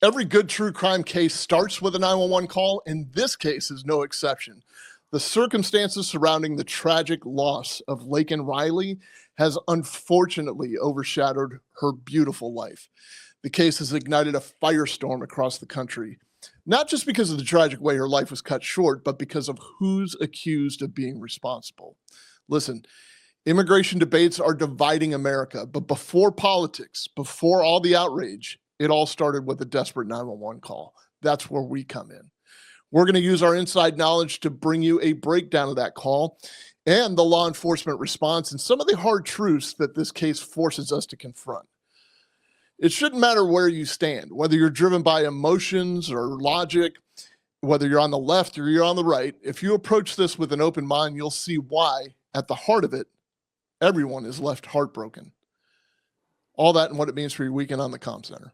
Every good true crime case starts with a 911 call, and this case is no exception. The circumstances surrounding the tragic loss of Laken Riley has unfortunately overshadowed her beautiful life. The case has ignited a firestorm across the country, not just because of the tragic way her life was cut short, but because of who's accused of being responsible. Listen, immigration debates are dividing America, but before politics, before all the outrage, it all started with a desperate 911 call. That's where we come in. We're going to use our inside knowledge to bring you a breakdown of that call and the law enforcement response and some of the hard truths that this case forces us to confront. It shouldn't matter where you stand, whether you're driven by emotions or logic, whether you're on the left or you're on the right. If you approach this with an open mind, you'll see why, at the heart of it, everyone is left heartbroken. All that and what it means for your weekend on the Comm Center.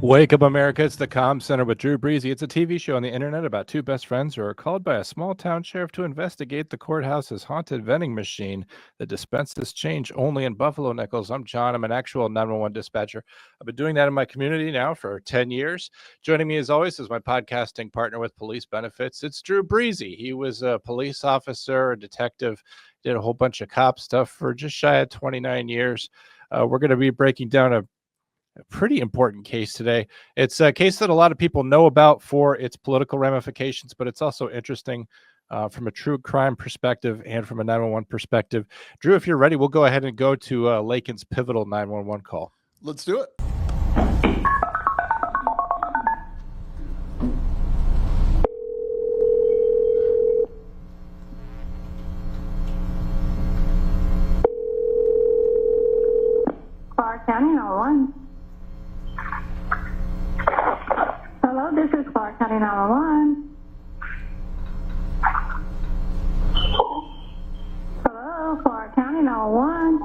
Wake up, America. It's the Comm Center with Drew Breezy. It's a TV show on the internet about two best friends who are called by a small town sheriff to investigate the courthouse's haunted vending machine that dispenses change only in Buffalo nickels. I'm John. I'm an actual 911 dispatcher. I've been doing that in my community now for 10 years. Joining me, as always, is my podcasting partner with police benefits. It's Drew Breezy. He was a police officer, a detective, did a whole bunch of cop stuff for just shy of 29 years. We're going to be breaking down a pretty important case today. It's a case that a lot of people know about for its political ramifications, but it's also interesting from a true crime perspective and from a 911 perspective. Drew, if you're ready, we'll go ahead and go to Laken's pivotal 911 call. Let's do it. Clark County 911. Hello, this is Clark County 911. Hello, Clark County 911.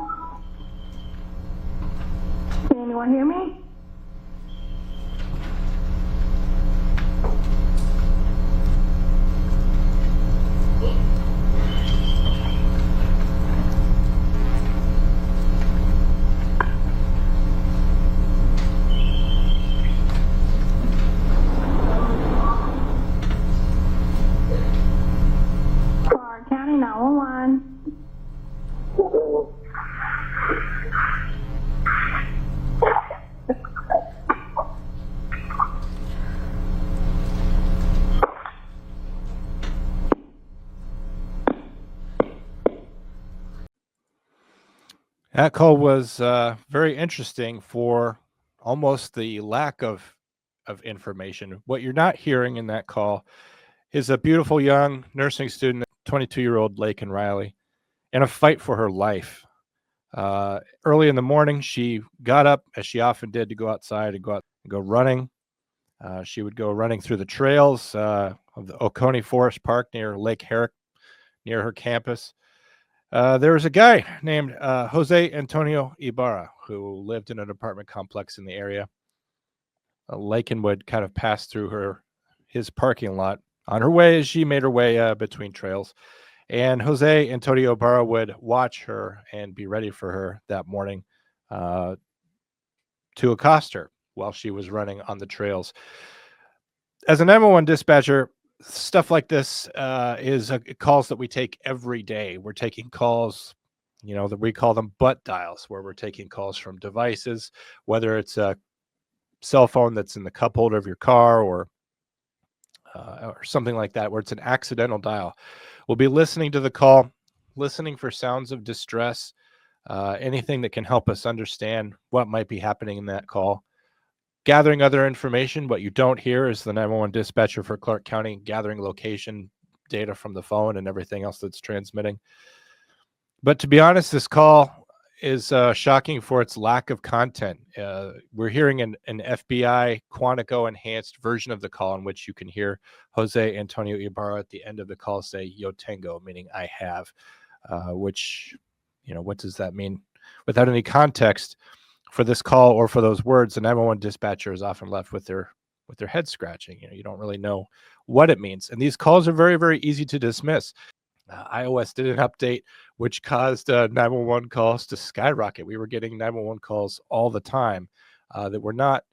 Can anyone hear me? Clark County 911. That call was very interesting for almost the lack of information. What you're not hearing in that call is a beautiful young nursing student, 22-year-old Laken Riley, in a fight for her life. Early in the morning, she got up, as she often did, to go outside and go running. She would go running through the trails of the Oconee Forest Park near Lake Herrick, near her campus. There was a guy named Jose Antonio Ibarra who lived in an apartment complex in the area. Laken would kind of pass through his parking lot on her way as she made her way between trails. And Jose Antonio Ibarra would watch her and be ready for her that morning to accost her while she was running on the trails. As a 911 dispatcher, stuff like this is calls that we take every day. We're taking calls, that we call them butt dials, where we're taking calls from devices, whether it's a cell phone that's in the cup holder of your car or something like that, where it's an accidental dial. We'll be listening to the call, listening for sounds of distress, anything that can help us understand what might be happening in that call. Gathering other information. What you don't hear is the 911 dispatcher for Clark County gathering location data from the phone and everything else that's transmitting. But to be honest, this call is shocking for its lack of content. We're hearing an FBI Quantico enhanced version of the call in which you can hear Jose Antonio Ibarra at the end of the call say, "Yo tengo," meaning I have, which, what does that mean? Without any context for this call or for those words, the 911 dispatcher is often left with their with their head scratching. You don't really know what it means. And these calls are very, very easy to dismiss. iOS did an update which caused 911 calls to skyrocket. We were getting 911 calls all the time that were not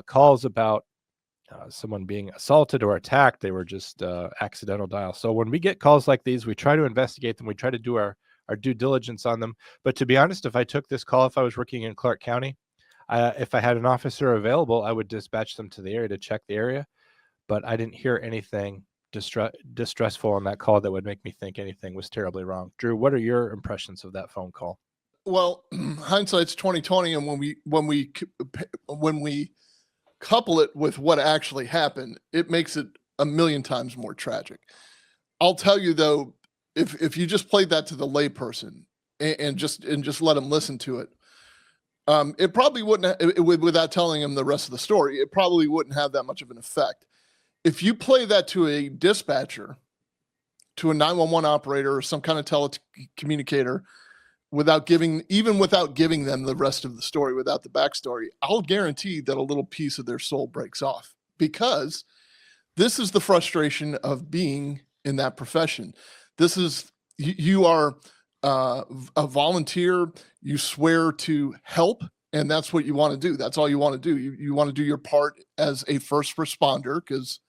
calls about someone being assaulted or attacked. They were just accidental dials. So when we get calls like these, we try to investigate them. We try to do our due diligence on them. But to be honest, if I took this call, if I was working in Clark County, if I had an officer available, I would dispatch them to the area to check the area. But I didn't hear anything distressful on that call that would make me think anything was terribly wrong. Drew, what are your impressions of that phone call? Well, hindsight's 2020, and when we couple it with what actually happened, it makes it a million times more tragic. I'll tell you though, if you just played that to the layperson and just let them listen to it, it probably wouldn't, without telling them the rest of the story, it probably wouldn't have that much of an effect. If you play that to a dispatcher, to a 911 operator or some kind of telecommunicator, without giving them the rest of the story, without the backstory, I'll guarantee that a little piece of their soul breaks off, because this is the frustration of being in that profession. This is, you are a volunteer, you swear to help, and that's what you want to do. That's all you want to do. You want to do your part as a first responder, because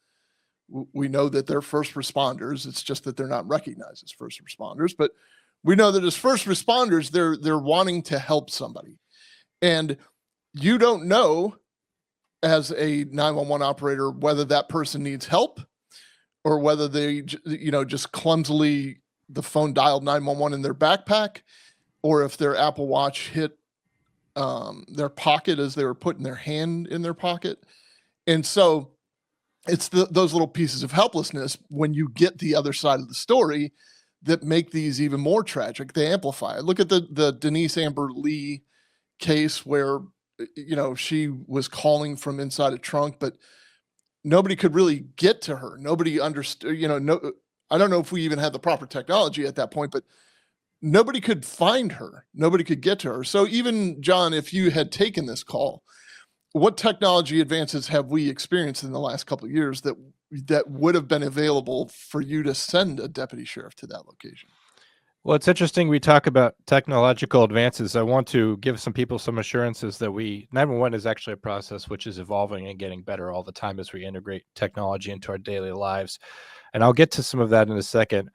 we know that they're first responders. It's just that they're not recognized as first responders, but we know that as first responders, they're wanting to help somebody. And you don't know as a 911 operator whether that person needs help or whether they, just clumsily, the phone dialed 911 in their backpack, or if their Apple Watch hit their pocket as they were putting their hand in their pocket. And so it's those little pieces of helplessness when you get the other side of the story that make these even more tragic. They amplify it. Look at the Denise Amber Lee case where, she was calling from inside a trunk, but nobody could really get to her. Nobody understood, I don't know if we even had the proper technology at that point, but nobody could find her. Nobody could get to her. So even, John, if you had taken this call, what technology advances have we experienced in the last couple of years that would have been available for you to send a deputy sheriff to that location? Well, it's interesting we talk about technological advances. I want to give some people some assurances that 911 is actually a process which is evolving and getting better all the time as we integrate technology into our daily lives. And I'll get to some of that in a second.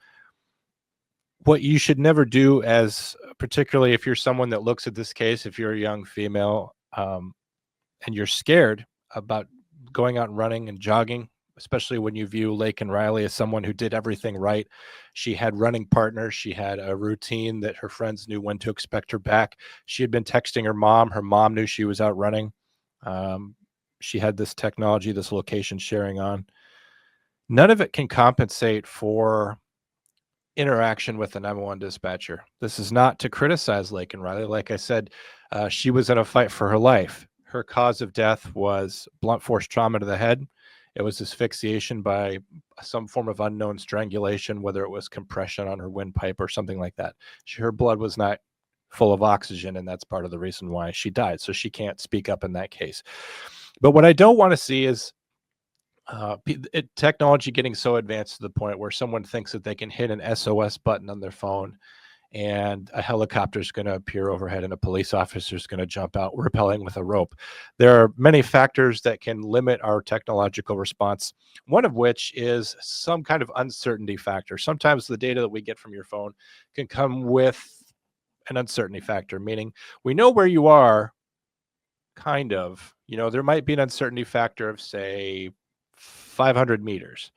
What you should never do, as particularly if you're someone that looks at this case, if you're a young female, and you're scared about going out and running and jogging, especially when you view Laken Riley as someone who did everything right. She had running partners. She had a routine that her friends knew when to expect her back. She had been texting her mom. Her mom knew she was out running. She had this technology, this location sharing on. None of it can compensate for interaction with the 911 dispatcher. This is not to criticize Laken Riley. Like I said, she was in a fight for her life. Her cause of death was blunt force trauma to the head. It was asphyxiation by some form of unknown strangulation, whether it was compression on her windpipe or something like that. Her blood was not full of oxygen, and that's part of the reason why she died. So she can't speak up in that case. But what I don't want to see is technology getting so advanced to the point where someone thinks that they can hit an SOS button on their phone and a helicopter is going to appear overhead and a police officer is going to jump out rappelling with a rope. There are many factors that can limit our technological response, one of which is some kind of uncertainty factor. Sometimes the data that we get from your phone can come with an uncertainty factor, meaning we know where you are, kind of. There might be an uncertainty factor of, say, 500 meters.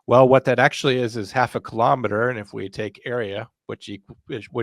Well, what that actually is half a kilometer. And if we take area, which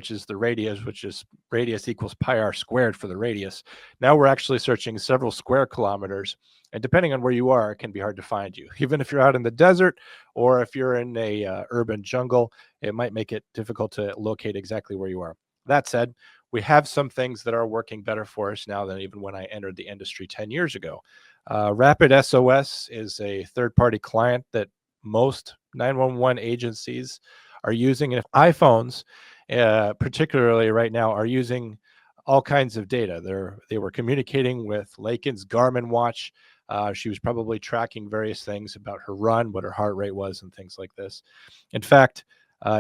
is the radius, which is radius equals pi r squared for the radius, now we're actually searching several square kilometers. And depending on where you are, it can be hard to find you. Even if you're out in the desert or if you're in a urban jungle, it might make it difficult to locate exactly where you are. That said, we have some things that are working better for us now than even when I entered the industry 10 years ago. Rapid SOS is a third-party client that most 911 agencies are using. And if iPhones, particularly right now, are using all kinds of data. They were communicating with Laken's Garmin watch. She was probably tracking various things about her run, what her heart rate was, and things like this. In fact,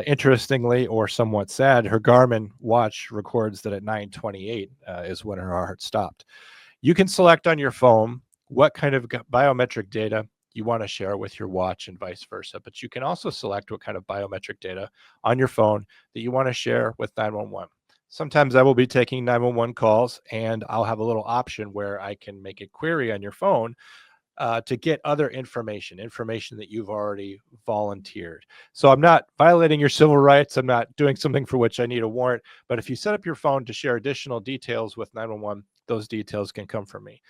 interestingly, or somewhat sad, her Garmin watch records that at 9:28 is when her heart stopped. You can select on your phone what kind of biometric data you want to share with your watch and vice versa. But you can also select what kind of biometric data on your phone that you want to share with 911. Sometimes I will be taking 911 calls, and I'll have a little option where I can make a query on your phone to get other information that you've already volunteered. So I'm not violating your civil rights. I'm not doing something for which I need a warrant. But if you set up your phone to share additional details with 911, those details can come from me.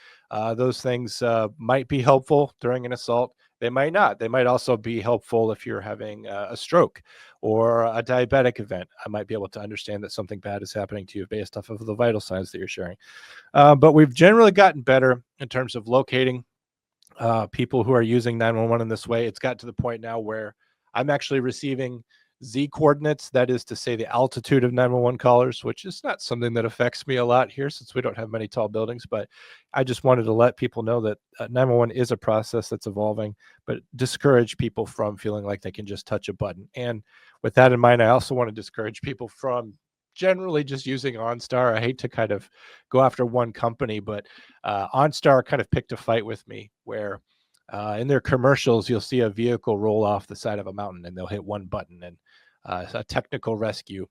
Those things might be helpful during an assault. They might not. They might also be helpful if you're having a stroke or a diabetic event. I might be able to understand that something bad is happening to you based off of the vital signs that you're sharing. But we've generally gotten better in terms of locating people who are using 911 in this way. It's got to the point now where I'm actually receiving Z coordinates, that is to say the altitude of 911 callers, which is not something that affects me a lot here since we don't have many tall buildings, but I just wanted to let people know that 911 is a process that's evolving, but discourage people from feeling like they can just touch a button. And with that in mind, I also want to discourage people from generally just using OnStar. I hate to kind of go after one company, but OnStar kind of picked a fight with me where in their commercials, you'll see a vehicle roll off the side of a mountain and they'll hit one button and a technical rescue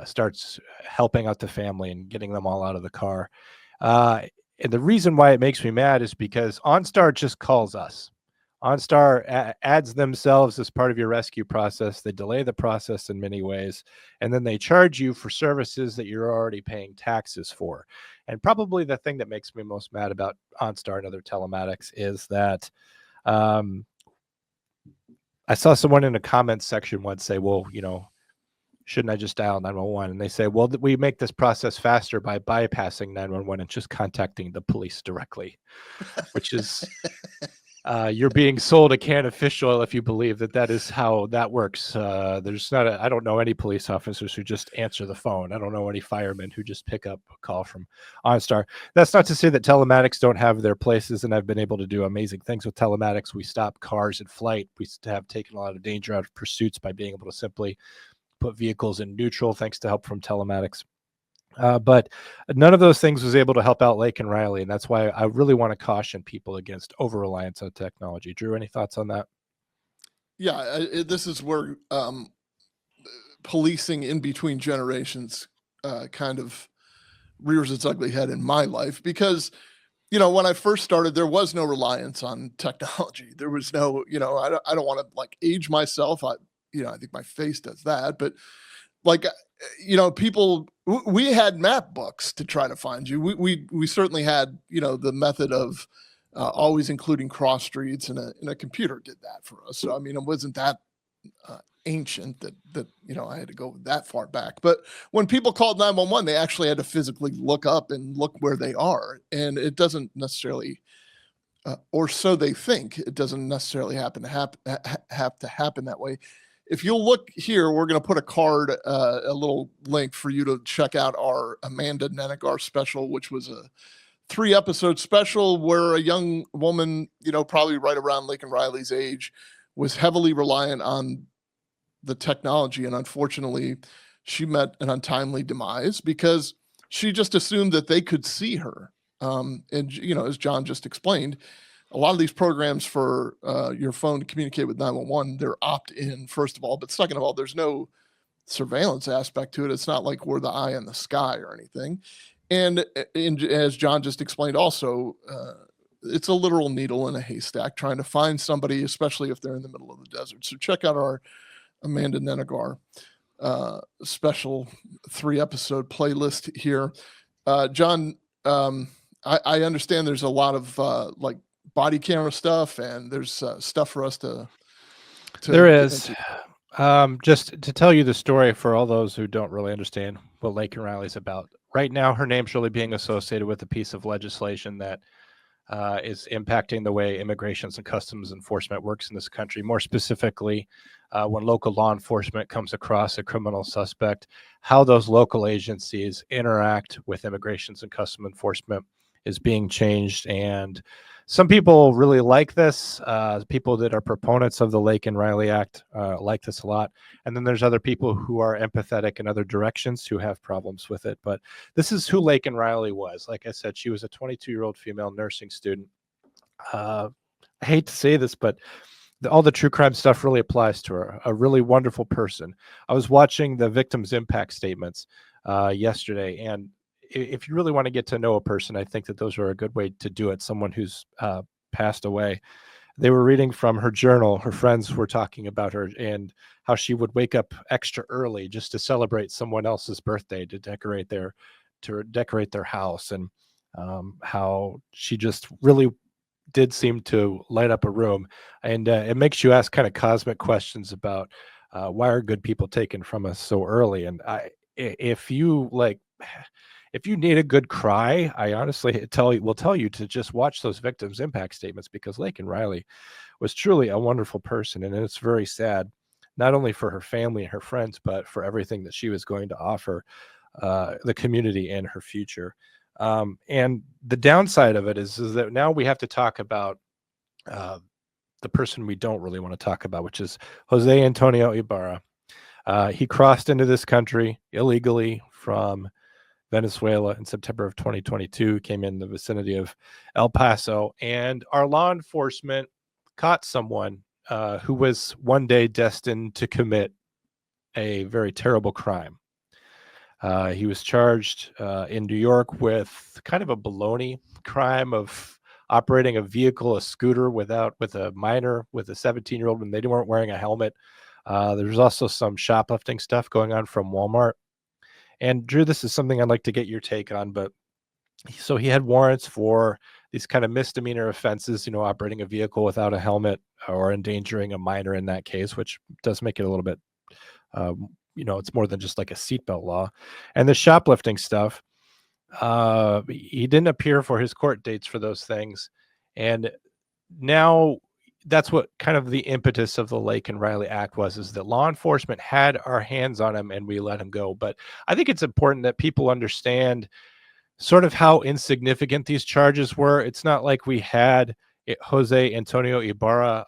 starts helping out the family and getting them all out of the car. And the reason why it makes me mad is because OnStar just calls us. OnStar adds themselves as part of your rescue process. They delay the process in many ways, and then they charge you for services that you're already paying taxes for. And probably the thing that makes me most mad about OnStar and other telematics is that I saw someone in a comments section once say, well, shouldn't I just dial 911? And they say, well, we make this process faster by bypassing 911 and just contacting the police directly, which is... you're being sold a can of fish oil if you believe that is how that works. I don't know any police officers who just answer the phone. I don't know any firemen who just pick up a call from OnStar. That's not to say that telematics don't have their places, and I've been able to do amazing things with telematics. We stop cars in flight. We have taken a lot of danger out of pursuits by being able to simply put vehicles in neutral thanks to help from telematics. But none of those things was able to help out Laken Riley, and that's why I really want to caution people against over-reliance on technology. Drew, any thoughts on that? Yeah, this is where policing in between generations kind of rears its ugly head in my life because, when I first started, there was no reliance on technology. There was no, I don't want to like age myself. I think my face does that, but like, people, we had map books to try to find you. We certainly had, the method of always including cross streets, and a computer did that for us. So, I mean, it wasn't that ancient that I had to go that far back. But when people called 911, they actually had to physically look up and look where they are. And it doesn't necessarily, or so they think, it doesn't necessarily have to happen that way. If you'll look here, we're going to put a card, a little link for you to check out our Amanda Nenegar special, which was a 3-episode special where a young woman, probably right around Laken Riley's age, was heavily reliant on the technology. And unfortunately, she met an untimely demise because she just assumed that they could see her. And, as John just explained, a lot of these programs for your phone to communicate with 911, they're opt-in, first of all. But second of all, there's no surveillance aspect to it. It's not like we're the eye in the sky or anything. And as John just explained also, it's a literal needle in a haystack trying to find somebody, especially if they're in the middle of the desert. So check out our Amanda Nenegar special 3-episode playlist here. John, I understand there's a lot of body camera stuff, and there's stuff for us to there is just to tell you the story for all those who don't really understand what Laken Riley's about. Right now, her name's really being associated with a piece of legislation that is impacting the way immigrations and customs enforcement works in this country. More specifically, when local law enforcement comes across a criminal suspect, how those local agencies interact with immigrations and customs enforcement is being changed. And some people really like this. People that are proponents of the Laken Riley Act like this a lot. And then there's other people who are empathetic in other directions who have problems with it. But this is who Laken Riley was. Like I said, she was a 22-year-old female nursing student. I hate to say this, but all the true crime stuff really applies to her. A really wonderful person. I was watching the victims' impact statements yesterday, and if you really want to get to know a person, I think that those are a good way to do it. Someone who's passed away. They were reading from her journal. Her friends were talking about her and how she would wake up extra early just to celebrate someone else's birthday, to decorate their house, and how she just really did seem to light up a room. And it makes you ask kind of cosmic questions about why are good people taken from us so early. And if you need a good cry, I honestly will tell you to just watch those victims' impact statements, because Laken Riley was truly a wonderful person. And it's very sad, not only for her family and her friends, but for everything that she was going to offer the community and her future. And the downside of it is that now we have to talk about the person we don't really want to talk about, which is Jose Antonio Ibarra. He crossed into this country illegally from Venezuela in September of 2022, came in the vicinity of El Paso, and our law enforcement caught someone who was one day destined to commit a very terrible crime. He was charged in New York with kind of a baloney crime of operating a vehicle, a scooter, with a minor, with a 17-year-old, when they weren't wearing a helmet. There's also some shoplifting stuff going on from Walmart. And Drew, this is something I'd like to get your take on. But so he had warrants for these kind of misdemeanor offenses, operating a vehicle without a helmet or endangering a minor in that case, which does make it a little bit it's more than just like a seatbelt law. And the shoplifting stuff, he didn't appear for his court dates for those things. And now that's what kind of the impetus of the Laken Riley Act was, is that law enforcement had our hands on him and we let him go. But I think it's important that people understand sort of how insignificant these charges were. It's not like we had Jose Antonio Ibarra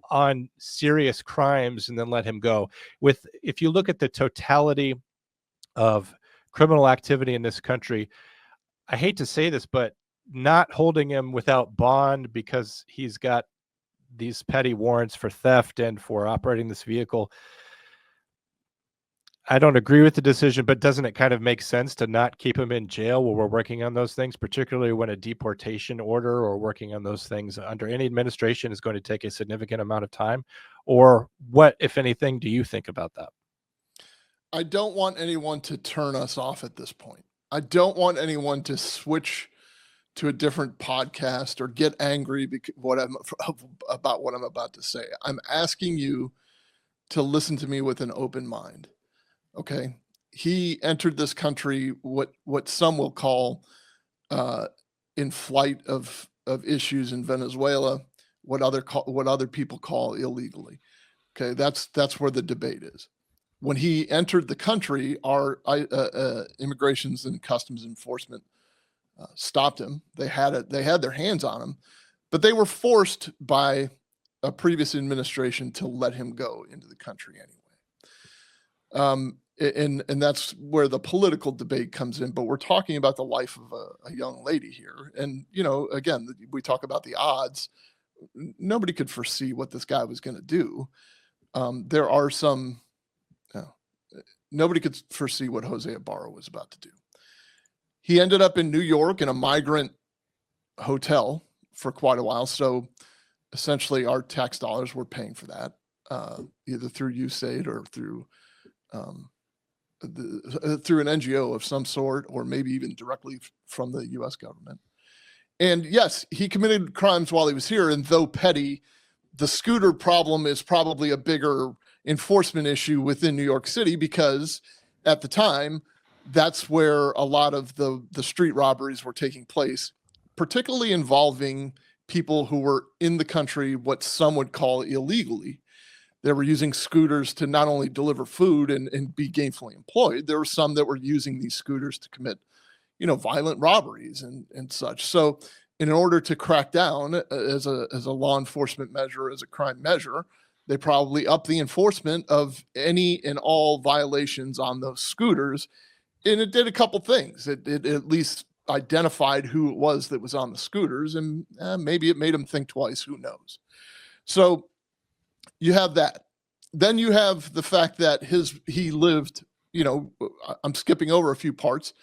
on serious crimes and then let him go. If you look at the totality of criminal activity in this country, I hate to say this, but not holding him without bond because he's got these petty warrants for theft and for operating this vehicle, I don't agree with the decision, but doesn't it kind of make sense to not keep him in jail while we're working on those things, particularly when a deportation order or working on those things under any administration is going to take a significant amount of time? Or what, if anything, do you think about that? I don't want anyone to turn us off at this point. I don't want anyone to switch to a different podcast or get angry about what I'm about to say. I'm asking you to listen to me with an open mind. Okay. He entered this country, what some will call in flight of issues in Venezuela, what other people call illegally. Okay. That's where the debate is. When he entered the country, our immigrations and customs enforcement stopped him. They had their hands on him, but they were forced by a previous administration to let him go into the country anyway. And that's where the political debate comes in. But we're talking about the life of a young lady here. And, again, we talk about the odds. Nobody could foresee what this guy was going to do. There are some, nobody could foresee what Jose Ibarra was about to do. He ended up in New York in a migrant hotel for quite a while. So essentially our tax dollars were paying for that, either through USAID or through an NGO of some sort, or maybe even directly from the US government. And yes, he committed crimes while he was here. And though petty, the scooter problem is probably a bigger enforcement issue within New York City, because at the time, that's where a lot of the street robberies were taking place, particularly involving people who were in the country, what some would call illegally. They were using scooters to not only deliver food and be gainfully employed. There were some that were using these scooters to commit, violent robberies and such. So in order to crack down as a law enforcement measure, as a crime measure, they probably up the enforcement of any and all violations on those scooters. And it did a couple things. It at least identified who it was that was on the scooters, and maybe it made them think twice. Who knows? So you have that. Then you have the fact that he lived, I'm skipping over a few parts.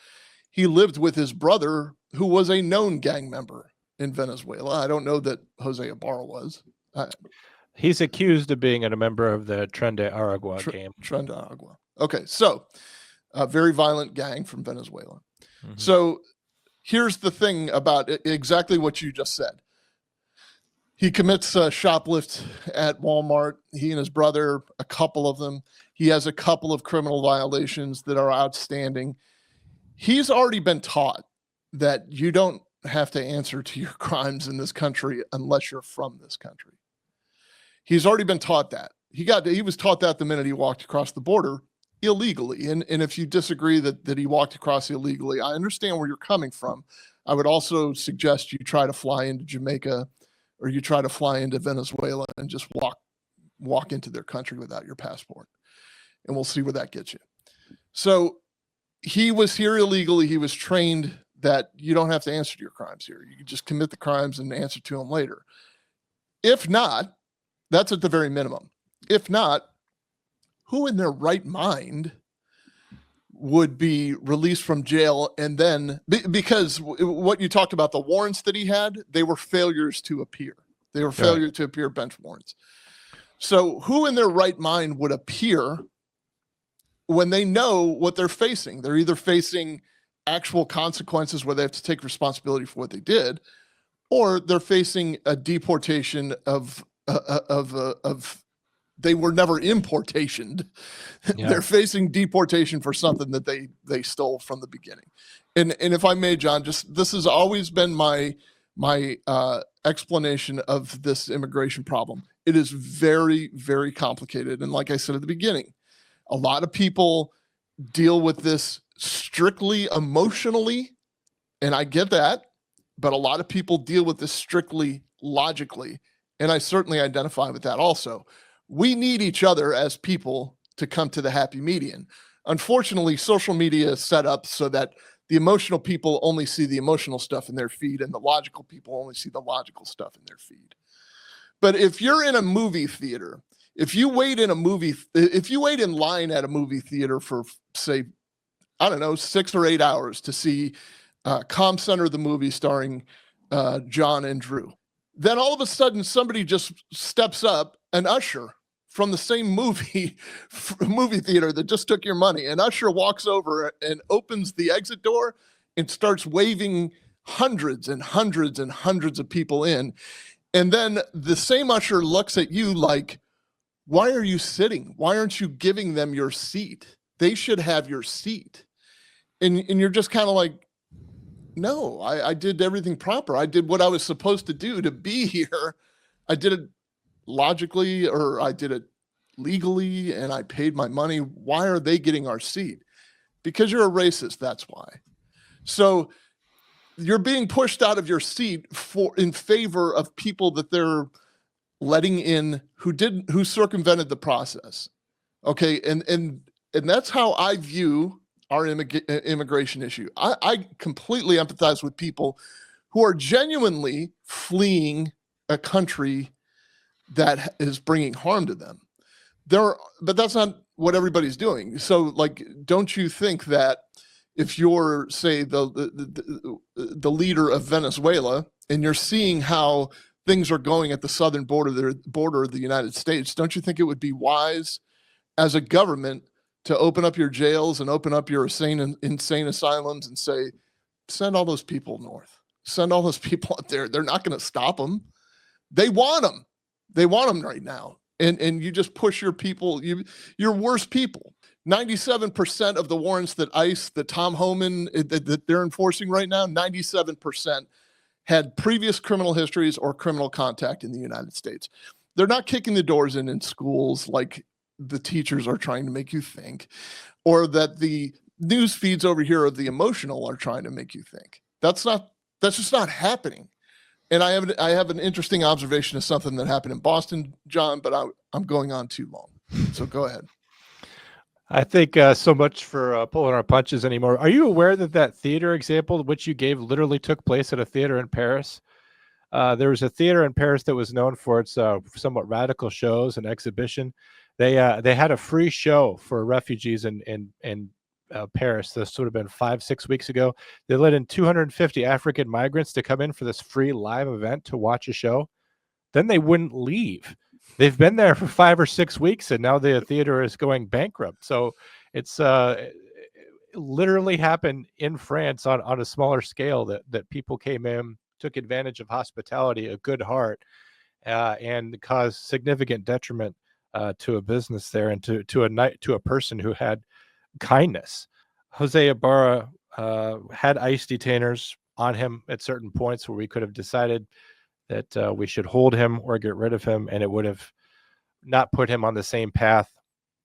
He lived with his brother, who was a known gang member in Venezuela. I don't know that Jose Ibarra was. He's accused of being a member of the Tren de Aragua gang. Tren de Aragua. Okay, so a very violent gang from Venezuela. Mm-hmm. So here's the thing about exactly what you just said. He commits a shoplift at Walmart. He and his brother, a couple of them. He has a couple of criminal violations that are outstanding. He's already been taught that you don't have to answer to your crimes in this country unless you're from this country. He's already been taught that. He was taught that the minute he walked across the border illegally. And if you disagree that he walked across illegally, I understand where you're coming from. I would also suggest you try to fly into Jamaica, or you try to fly into Venezuela and just walk into their country without your passport. And we'll see where that gets you. So he was here illegally. He was trained that you don't have to answer to your crimes here. You can just commit the crimes and answer to them later. If not, that's at the very minimum. If not, who in their right mind would be released from jail and then, because what you talked about, the warrants that he had, they were failures to appear. They were failure to appear bench warrants. So who in their right mind would appear when they know what they're facing? They're either facing actual consequences where they have to take responsibility for what they did, or they're facing a deportation of they were never importationed. Yeah. They're facing deportation for something that they stole from the beginning. And if I may, John, this has always been my explanation of this immigration problem. It is very, very complicated. And like I said at the beginning, a lot of people deal with this strictly emotionally, and I get that, but a lot of people deal with this strictly logically, and I certainly identify with that also. We need each other as people to come to the happy median. Unfortunately, social media is set up so that the emotional people only see the emotional stuff in their feed, and the logical people only see the logical stuff in their feed. But if you're in a movie theater, if you wait in line at a movie theater for, say, I don't know, 6 or 8 hours to see Comm Center, the movie starring John and Drew, then all of a sudden somebody just steps up, an usher from the same movie theater that just took your money. An usher walks over and opens the exit door and starts waving hundreds and hundreds and hundreds of people in. And then the same usher looks at you like, why are you sitting? Why aren't you giving them your seat? They should have your seat. And you're just kind of like, no, I did everything proper. I did what I was supposed to do to be here. I did it logically, or I did it legally, and I paid my money. Why are they getting our seat? Because you're a racist, that's why. So you're being pushed out of your seat in favor of people that they're letting in who circumvented the process. Okay, and that's how I view our immigration issue. I completely empathize with people who are genuinely fleeing a country that is bringing harm to them. But that's not what everybody's doing. So, like, don't you think that if you're, say, the leader of Venezuela, and you're seeing how things are going at the southern border of the United States, don't you think it would be wise as a government to open up your jails and open up your insane asylums and say, send all those people north, send all those people out there? They're not going to stop them. They want them. They want them right now. And you just push your people, your worst people. 97% of the warrants that ICE, that Tom Homan, that they're enforcing right now, 97% had previous criminal histories or criminal contact in the United States. They're not kicking the doors in schools like the teachers are trying to make you think, or that the news feeds over here of the emotional are trying to make you think. That's just not happening. And I have an interesting observation of something that happened in Boston, John, but I'm going on too long. So go ahead. I think so much for pulling our punches anymore. Are you aware that that theater example, which you gave, literally took place at a theater in Paris? There was a theater in Paris that was known for its somewhat radical shows and exhibition. They had a free show for refugees in Paris. This would have been 5-6 weeks ago. They let in 250 African migrants to come in for this free live event to watch a show. Then they wouldn't leave. They've been there for 5 or 6 weeks, and now the theater is going bankrupt. So it's it literally happened in France on a smaller scale that people came in, took advantage of hospitality, a good heart, and caused significant detriment to a business there and to a person who had kindness. Jose Ibarra had ICE detainers on him at certain points where we could have decided that we should hold him or get rid of him, and it would have not put him on the same path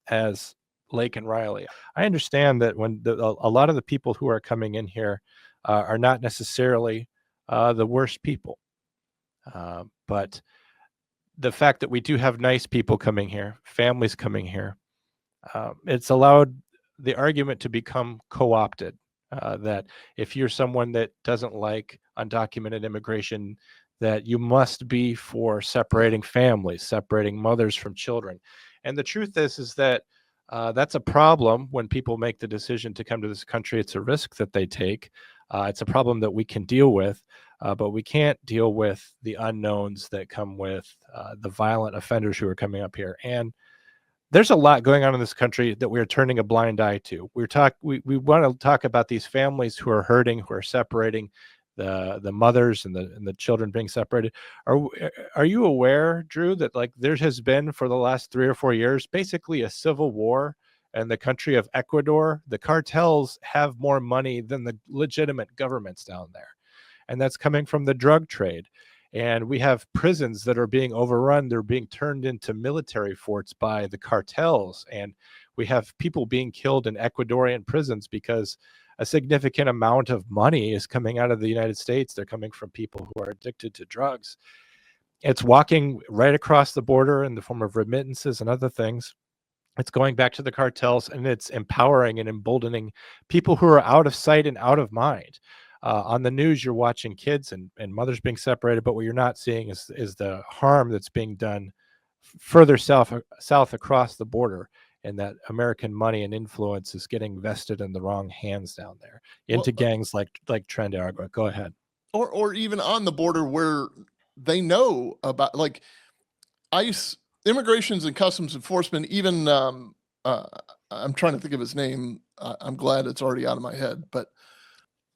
as Laken Riley. I understand that when a lot of the people who are coming in here are not necessarily the worst people, but the fact that we do have nice people coming here, families coming here, it's allowed the argument to become co-opted, that if you're someone that doesn't like undocumented immigration, that you must be for separating families, separating mothers from children. And the truth is that that's a problem when people make the decision to come to this country. It's a risk that they take. It's a problem that we can deal with, but we can't deal with the unknowns that come with the violent offenders who are coming up here. And there's a lot going on in this country that we're turning a blind eye to. We want to talk about these families who are hurting, who are separating, the mothers and the children being separated. Are you aware, Drew, that like there has been for the last 3 or 4 years basically a civil war in the country of Ecuador? The cartels have more money than the legitimate governments down there, and that's coming from the drug trade. And we have prisons that are being overrun. They're being turned into military forts by the cartels. And we have people being killed in Ecuadorian prisons because a significant amount of money is coming out of the United States. They're coming from people who are addicted to drugs. It's walking right across the border in the form of remittances and other things. It's going back to the cartels, and it's empowering and emboldening people who are out of sight and out of mind. On the news, you're watching kids and mothers being separated, but what you're not seeing is the harm that's being done further south across the border, and that American money and influence is getting vested in the wrong hands down there into gangs like Trend Agua. Go ahead. Or even on the border where they know about, like ICE, Immigrations and Customs Enforcement, even I'm trying to think of his name. I'm glad it's already out of my head, but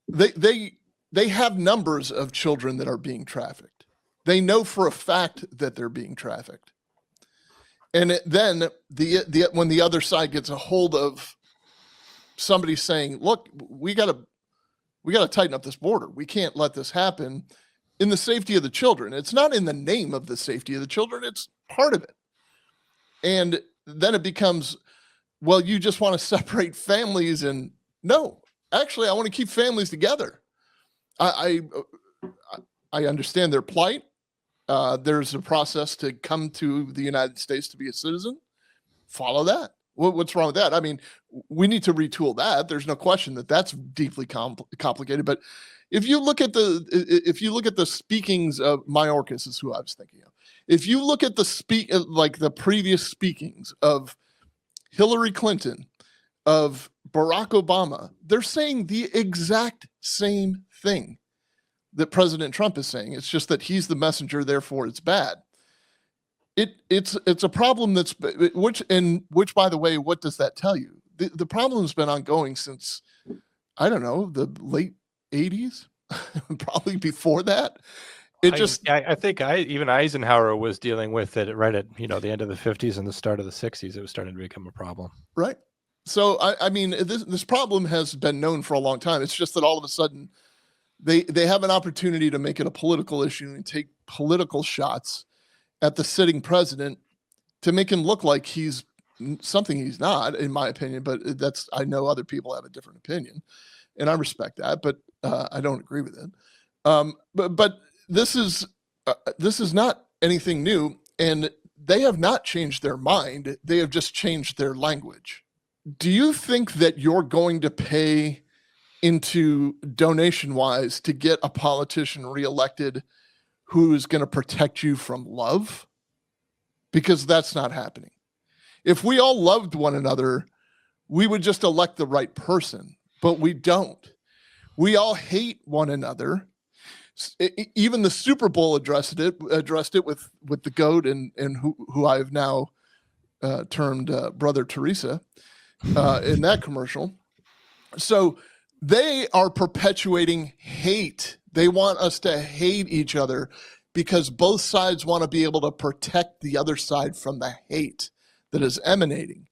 they have numbers of children that are being trafficked. They know for a fact that they're being trafficked. And then when the other side gets a hold of somebody saying, look, we got to tighten up this border. We can't let this happen in the safety of the children. It's not in the name of the safety of the children. It's part of it. And then it becomes, well, you just want to separate families. And no, actually, I want to keep families together. I understand their plight. There's a process to come to the United States to be a citizen. Follow that. What's wrong with that? I mean, we need to retool that. There's no question that that's deeply complicated. But if you look at the speakings of Mayorkas, is who I was thinking of. If you look at the previous speakings of Hillary Clinton, of Barack Obama, they're saying the exact same thing that President Trump is saying. It's just that he's the messenger, therefore it's bad. It's a problem which by the way, what does that tell you? The problem's been ongoing since, I don't know, the late 80s, probably before that. I think even Eisenhower was dealing with it right at the end of the 50s and the start of the 60s. It was starting to become a problem. Right. So I mean, this problem has been known for a long time. It's just that all of a sudden they have an opportunity to make it a political issue and take political shots at the sitting president to make him look like he's something he's not, in my opinion. But I know other people have a different opinion, and I respect that, but I don't agree with it. But this is not anything new, and they have not changed their mind. They have just changed their language. Do you think that you're going to pay into donation-wise to get a politician reelected who's going to protect you from love? Because that's not happening. If we all loved one another, we would just elect the right person, but we don't. We all hate one another. Even the Super Bowl addressed it with the GOAT and who I have now termed Brother Teresa in that commercial. So they are perpetuating hate. They want us to hate each other because both sides want to be able to protect the other side from the hate that is emanating.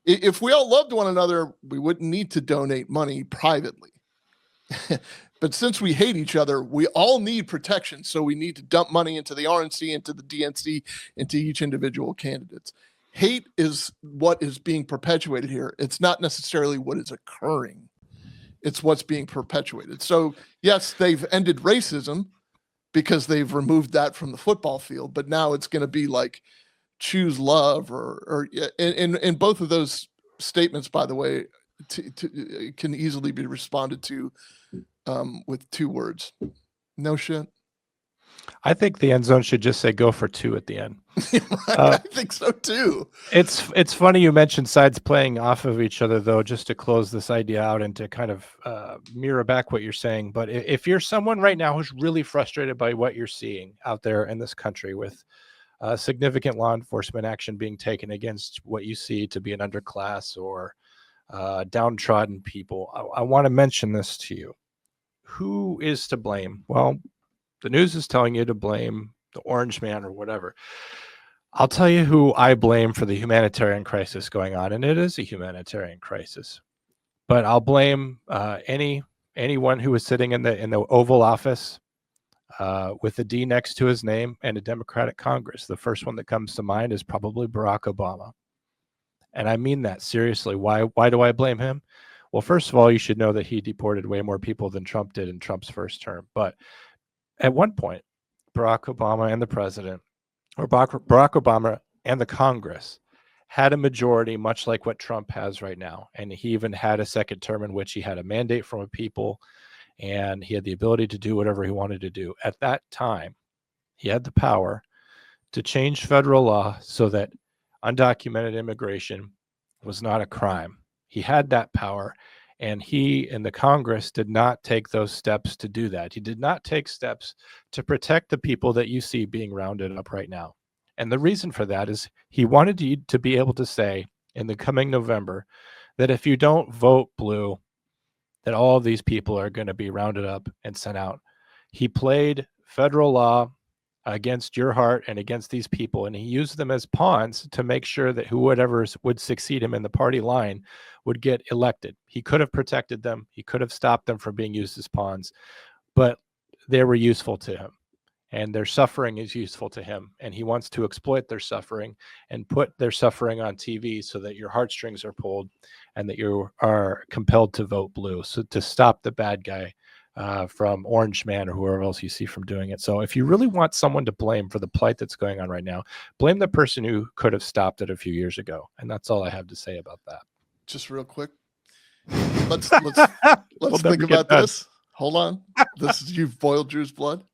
If we all loved one another, we wouldn't need to donate money privately. But since we hate each other, we all need protection. So we need to dump money into the RNC, into the DNC, into each individual candidates. Hate is what is being perpetuated here. It's not necessarily what is occurring. It's what's being perpetuated. So yes, they've ended racism because they've removed that from the football field, but now it's going to be like choose love or in both of those statements, by the way, can easily be responded to with 2 words. No shit. I think the end zone should just say go for 2 at the end. I think so too. It's funny you mentioned sides playing off of each other, though, just to close this idea out and to kind of mirror back what you're saying. But if you're someone right now who's really frustrated by what you're seeing out there in this country with significant law enforcement action being taken against what you see to be an underclass or downtrodden people, I want to mention this to you. Who is to blame? Well, the news is telling you to blame the orange man or whatever. I'll tell you who I blame for the humanitarian crisis going on, and it is a humanitarian crisis. But I'll blame anyone who is sitting in the Oval Office with a D next to his name and a Democratic Congress. The first one that comes to mind is probably Barack Obama. And I mean that seriously. Why do I blame him? Well, first of all, you should know that he deported way more people than Trump did in Trump's first term. But at one point, Barack Obama and the president, or Barack Obama and the Congress, had a majority much like what Trump has right now. And he even had a second term in which he had a mandate from a people and he had the ability to do whatever he wanted to do. At that time, he had the power to change federal law so that undocumented immigration was not a crime. He had that power, and he and the Congress did not take those steps to do that. He did not take steps to protect the people that you see being rounded up right now. And the reason for that is he wanted you to be able to say in the coming November that if you don't vote blue, that all of these people are going to be rounded up and sent out. He played federal law against your heart and against these people, and he used them as pawns to make sure that whoever would succeed him in the party line would get elected. He could have protected them. He could have stopped them from being used as pawns, but they were useful to him, and their suffering is useful to him, and he wants to exploit their suffering and put their suffering on TV so that your heartstrings are pulled and that you are compelled to vote blue, so to stop the bad guy from Orange Man or whoever else you see from doing it. So if you really want someone to blame for the plight that's going on right now, blame the person who could have stopped it a few years ago. And that's all I have to say about that. Just real quick. Let's think about this. Hold on. You've boiled Drew's blood.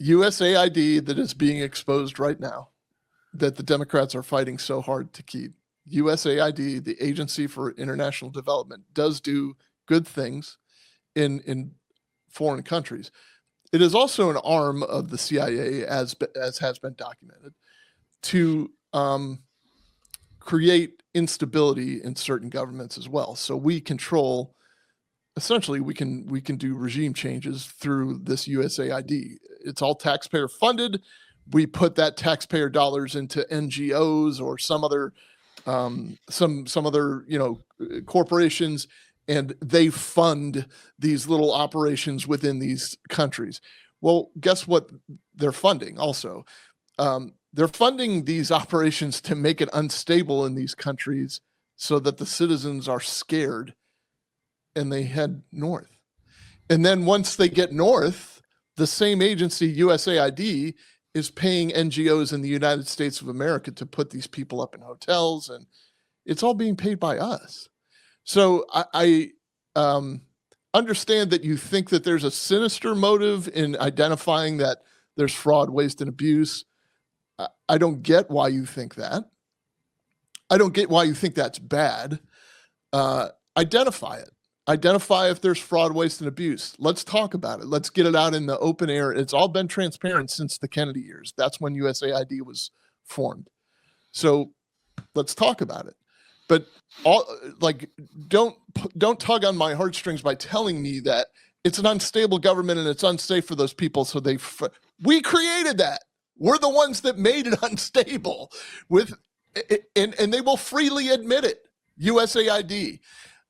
USAID that is being exposed right now, that the Democrats are fighting so hard to keep. USAID, the Agency for International Development, does do good things in foreign countries. It is also an arm of the CIA, as has been documented, to create instability in certain governments as well. So we control, essentially, we can do regime changes through this USAID. It's all taxpayer funded. We put that taxpayer dollars into NGOs or some other corporations, and they fund these little operations within these countries. Well, guess what they're funding also? They're funding these operations to make it unstable in these countries so that the citizens are scared and they head north. And then once they get north, the same agency, USAID, is paying NGOs in the United States of America to put these people up in hotels, and it's all being paid by us. So I understand that you think that there's a sinister motive in identifying that there's fraud, waste, and abuse. I don't get why you think that. I don't get why you think that's bad. Identify it. Identify if there's fraud, waste, and abuse. Let's talk about it. Let's get it out in the open air. It's all been transparent since the Kennedy years. That's when USAID was formed. So let's talk about it. But don't tug on my heartstrings by telling me that it's an unstable government and it's unsafe for those people. So we created that. We're the ones that made it unstable and they will freely admit it. USAID.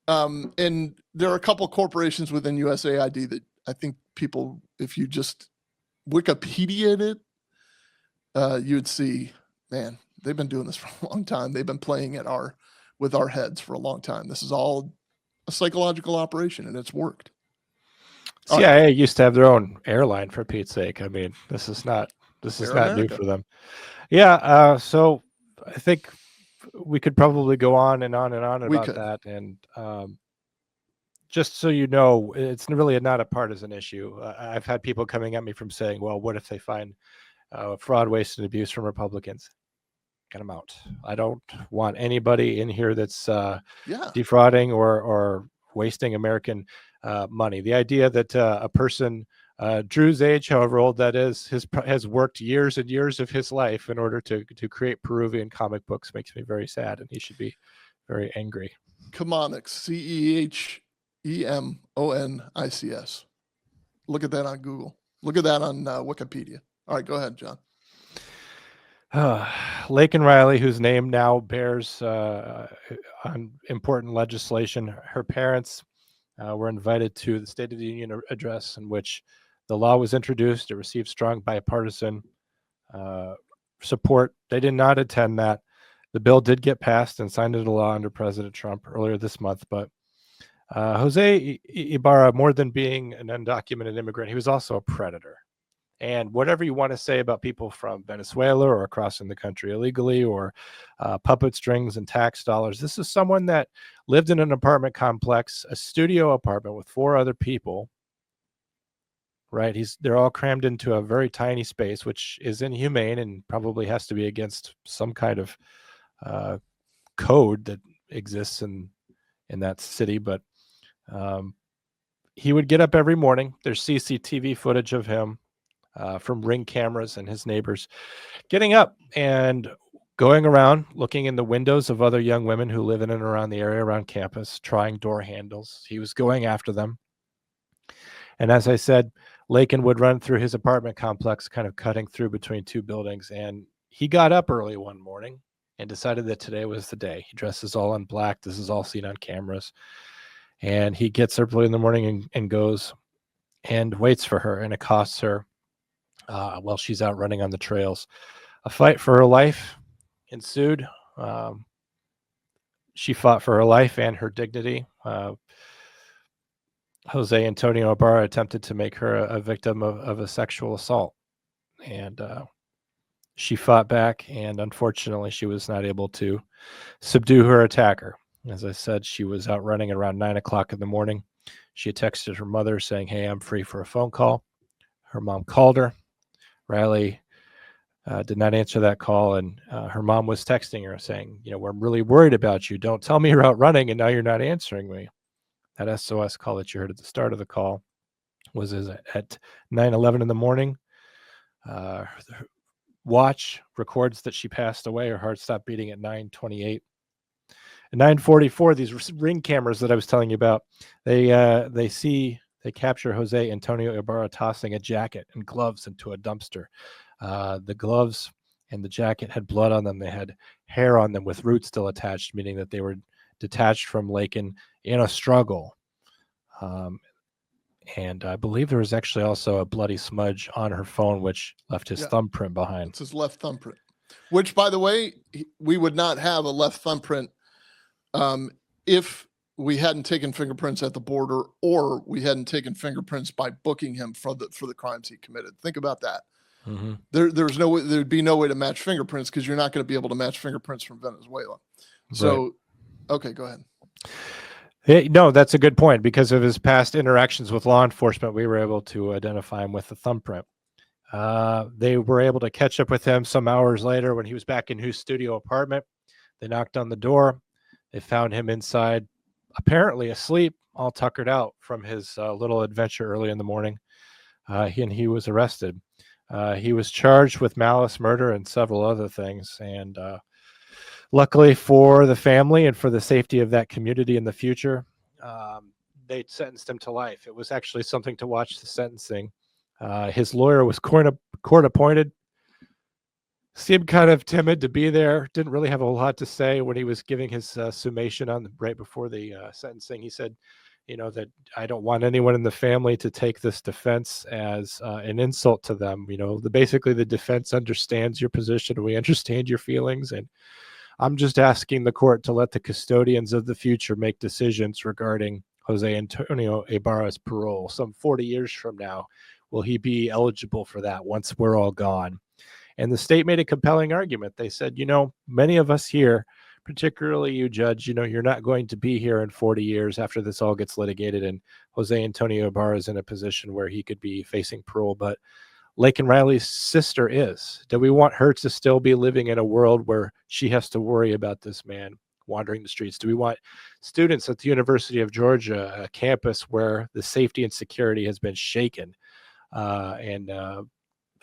And there are a couple corporations within USAID that I think people, if you just Wikipedia'd it, you'd see, man, they've been doing this for a long time. They've been playing with our heads for a long time. This is all a psychological operation, and it's worked. CIA used to have their own airline, for Pete's sake. I mean, this is not new for them. Yeah. So I think we could probably go on and on and on about that. And just so you know, it's really not a partisan issue. I've had people coming at me from saying, well, what if they find fraud, waste, and abuse from Republicans? Get them out. I don't want anybody in here that's defrauding or wasting American money. The idea that a person Drew's age, however old that is, has worked years and years of his life in order to create Peruvian comic books makes me very sad, and he should be very angry. Chemonics, CEHEMONICS. Look at that on Google. Look at that on Wikipedia. All right, go ahead, John. Laken Riley, whose name now bears on important legislation, her parents were invited to the State of the Union address in which the law was introduced. It received strong bipartisan support. They did not attend that. The bill did get passed and signed into law under President Trump earlier this month. But Jose Ibarra, more than being an undocumented immigrant, he was also a predator. And whatever you want to say about people from Venezuela or crossing the country illegally or puppet strings and tax dollars, this is someone that lived in an apartment complex, a studio apartment with 4 other people, right? They're all crammed into a very tiny space, which is inhumane and probably has to be against some kind of code that exists in that city. But he would get up every morning. There's CCTV footage of him from Ring cameras and his neighbors getting up and going around, looking in the windows of other young women who live in and around the area around campus, trying door handles. He was going after them. And as I said, Laken would run through his apartment complex, kind of cutting through between 2 buildings. And he got up early one morning and decided that today was the day. He dresses all in black. This is all seen on cameras. And he gets up early in the morning and goes and waits for her and accosts her while she's out running on the trails. A fight for her life ensued. She fought for her life and her dignity. Jose Antonio Ibarra attempted to make her a victim of a sexual assault. And she fought back, and unfortunately, she was not able to subdue her attacker. As I said, she was out running around 9 o'clock in the morning. She had texted her mother saying, "Hey, I'm free for a phone call." Her mom called her. Riley did not answer that call, and her mom was texting her saying, "We're really worried about you. Don't tell me you're out running, and now you're not answering me." That SOS call that you heard at the start of the call was at 9:11 in the morning. Her watch records that she passed away. Her heart stopped beating at 9:28. At 9:44, these Ring cameras that I was telling you about, they capture Jose Antonio Ibarra tossing a jacket and gloves into a dumpster. The gloves and the jacket had blood on them. They had hair on them with roots still attached, meaning that they were detached from Laken in a struggle. And I believe there was actually also a bloody smudge on her phone, which left his thumbprint behind. It's his left thumbprint, which, by the way, we would not have a left thumbprint if we hadn't taken fingerprints at the border, or we hadn't taken fingerprints by booking him for the crimes he committed. Think about that. Mm-hmm. There's no way, there'd be no way to match fingerprints because you're not going to be able to match fingerprints from Venezuela. So, Right. okay, go ahead. Hey, no, that's a good point. Because of his past interactions with law enforcement, we were able to identify him with the thumbprint. They were able to catch up with him some hours later when he was back in his studio apartment. They knocked on the door. They found him inside, apparently asleep, all tuckered out from his little adventure early in the morning. He was arrested. He was charged with malice murder and several other things. And luckily for the family and for the safety of that community in the future, they sentenced him to life. It was actually something to watch the sentencing. His lawyer was court appointed. Seemed kind of timid to be there. Didn't really have a lot to say when he was giving his summation right before the sentencing. He said, that I don't want anyone in the family to take this defense as an insult to them. Basically the defense understands your position. We understand your feelings, and I'm just asking the court to let the custodians of the future make decisions regarding Jose Antonio Ibarra's parole. Some 40 years from now, will he be eligible for that once we're all gone? And the state made a compelling argument. They said, many of us here, particularly you, Judge, you're not going to be here in 40 years after this all gets litigated and Jose Antonio Ibarra is in a position where he could be facing parole. But Laken Riley's sister is. Do we want her to still be living in a world where she has to worry about this man wandering the streets? Do we want students at the University of Georgia, a campus where the safety and security has been shaken, and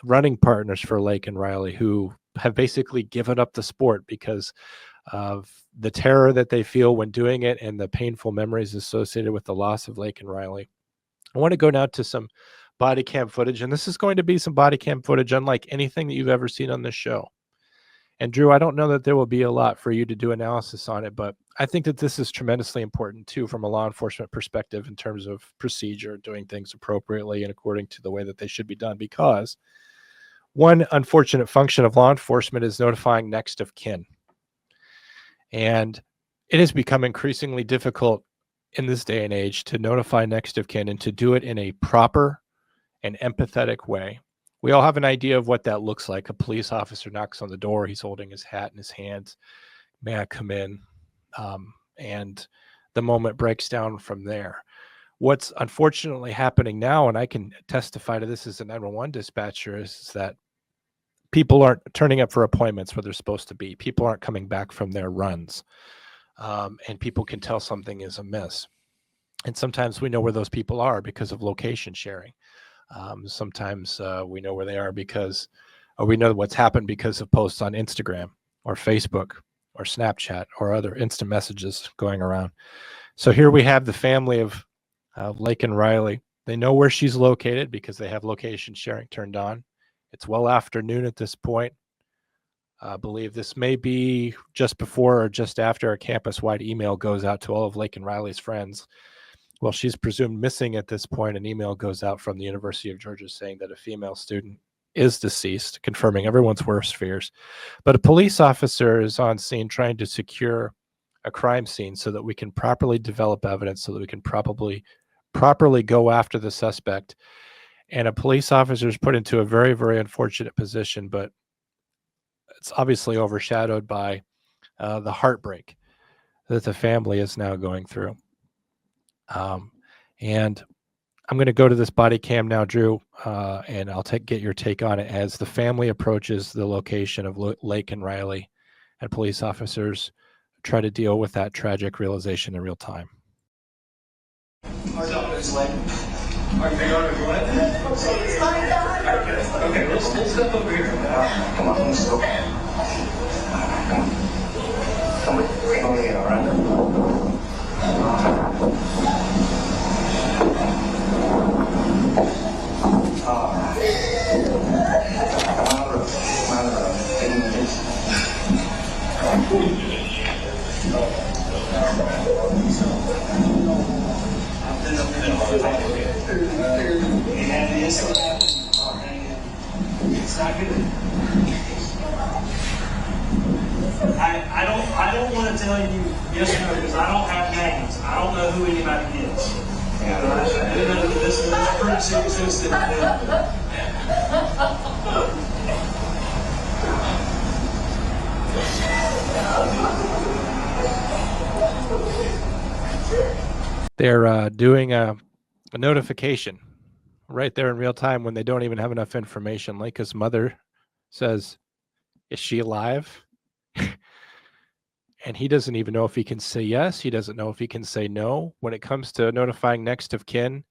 running partners for Laken Riley who have basically given up the sport because of the terror that they feel when doing it and the painful memories associated with the loss of Laken Riley? I want to go now to some body cam footage, and this is going to be some body cam footage unlike anything that you've ever seen on this show. And Drew, I don't know that there will be a lot for you to do analysis on it, but I think that this is tremendously important too from a law enforcement perspective in terms of procedure, doing things appropriately and according to the way that they should be done, because one unfortunate function of law enforcement is notifying next of kin. And it has become increasingly difficult in this day and age to notify next of kin and to do it in a proper and empathetic way. We all have an idea of what that looks like. A police officer knocks on the door. He's holding his hat in his hands. May I come in? And the moment breaks down from there. What's unfortunately happening now, and I can testify to this as a 911 dispatcher, is that people aren't turning up for appointments where they're supposed to be. People aren't coming back from their runs. And people can tell something is amiss. And sometimes we know where those people are because of location sharing. Sometimes we know where they are or we know what's happened because of posts on Instagram or Facebook or Snapchat or other instant messages going around. So here we have the family of Laken Riley. They know where she's located because they have location sharing turned on. It's well after noon at this point. I believe this may be just before or just after a campus-wide email goes out to all of Laken Riley's friends. Well, she's presumed missing at this point. An email goes out from the University of Georgia saying that a female student is deceased, confirming everyone's worst fears. But a police officer is on scene trying to secure a crime scene so that we can properly develop evidence, so that we can properly go after the suspect. And a police officer is put into a very, very unfortunate position, but it's obviously overshadowed by the heartbreak that the family is now going through. And I'm going to go to this body cam now, Drew, and I'll get your take on it as the family approaches the location of Laken Riley and police officers try to deal with that tragic realization in real time. Okay, let's step over here. Come on, let's go. Come with me, all right? It's not good. I don't want to tell you yes or no because I don't have names. I don't know who anybody is. This is pretty sensitive. They're doing a notification right there in real time when they don't even have enough information. Like his mother says, "Is she alive?" And he doesn't even know if he can say yes. He doesn't know if he can say no. When it comes to notifying next of kin,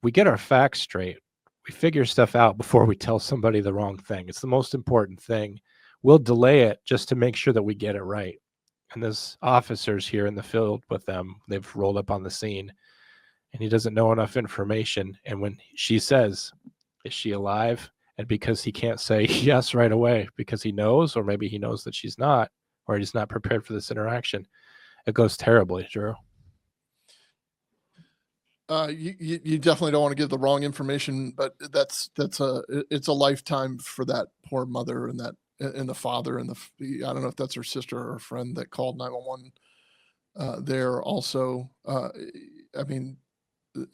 we get our facts straight. We figure stuff out before we tell somebody the wrong thing. It's the most important thing. We'll delay it just to make sure that we get it right. And there's officers here in the field with them. They've rolled up on the scene, and he doesn't know enough information. And when she says, "Is she alive?" And because he can't say yes right away because he knows, or maybe he knows that she's not, or he's not prepared for this interaction, it goes terribly, Drew. You definitely don't want to give the wrong information, but it's a lifetime for that poor mother and the father and I don't know if that's her sister or her friend that called 911 there also. I mean,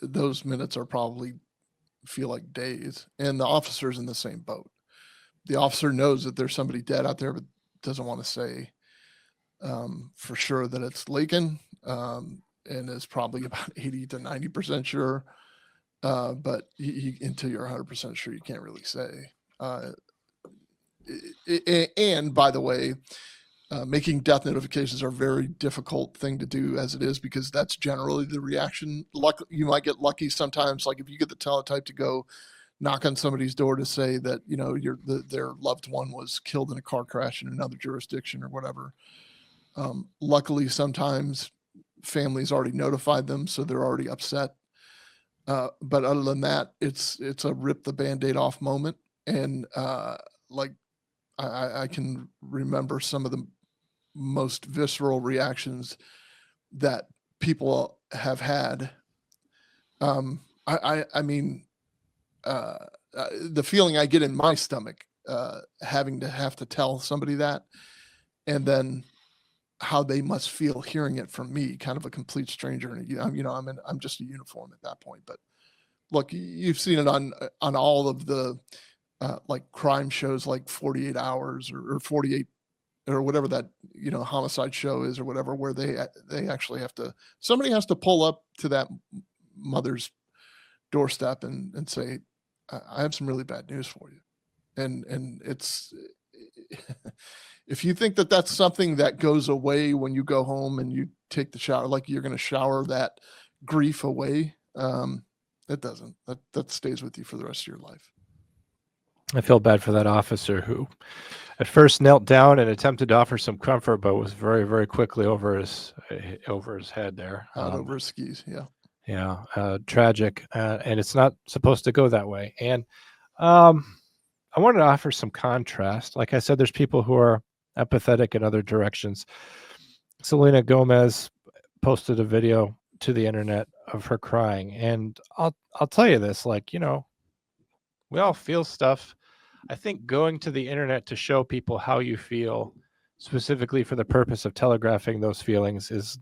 those minutes are probably feel like days, and the officer's in the same boat. The officer knows that there's somebody dead out there, but doesn't want to say for sure that it's Laken, and is probably about 80 to 90% sure. But until you're 100% sure, you can't really say. And by the way, making death notifications are a very difficult thing to do as it is, because that's generally the reaction. You might get lucky sometimes, like if you get the teletype to go knock on somebody's door to say that, you know, their loved one was killed in a car crash in another jurisdiction or whatever. Luckily, sometimes families already notified them, so they're already upset. But other than that, it's a rip the Band-Aid off moment. And like I can remember some of the most visceral reactions that people have had. I mean, the feeling I get in my stomach having to have to tell somebody that, and then how they must feel hearing it from me, kind of a complete stranger. And I'm just a uniform at that point. But look, you've seen it on all of the like crime shows, like 48 Hours or 48 or whatever that, you know, homicide show is or whatever, where they actually somebody has to pull up to that mother's doorstep and say, I have some really bad news for you. And it's, if you think that that's something that goes away when you go home and you take the shower, like you're going to shower that grief away, it doesn't. That stays with you for the rest of your life. I feel bad for that officer who at first knelt down and attempted to offer some comfort, but was very, very quickly over his head there. Over his skis. Yeah. Yeah. Tragic. And it's not supposed to go that way. And I wanted to offer some contrast. Like I said, there's people who are empathetic in other directions. Selena Gomez posted a video to the internet of her crying. And I'll tell you this, like, you know, we all feel stuff. I think going to the internet to show people how you feel, specifically for the purpose of telegraphing those feelings, is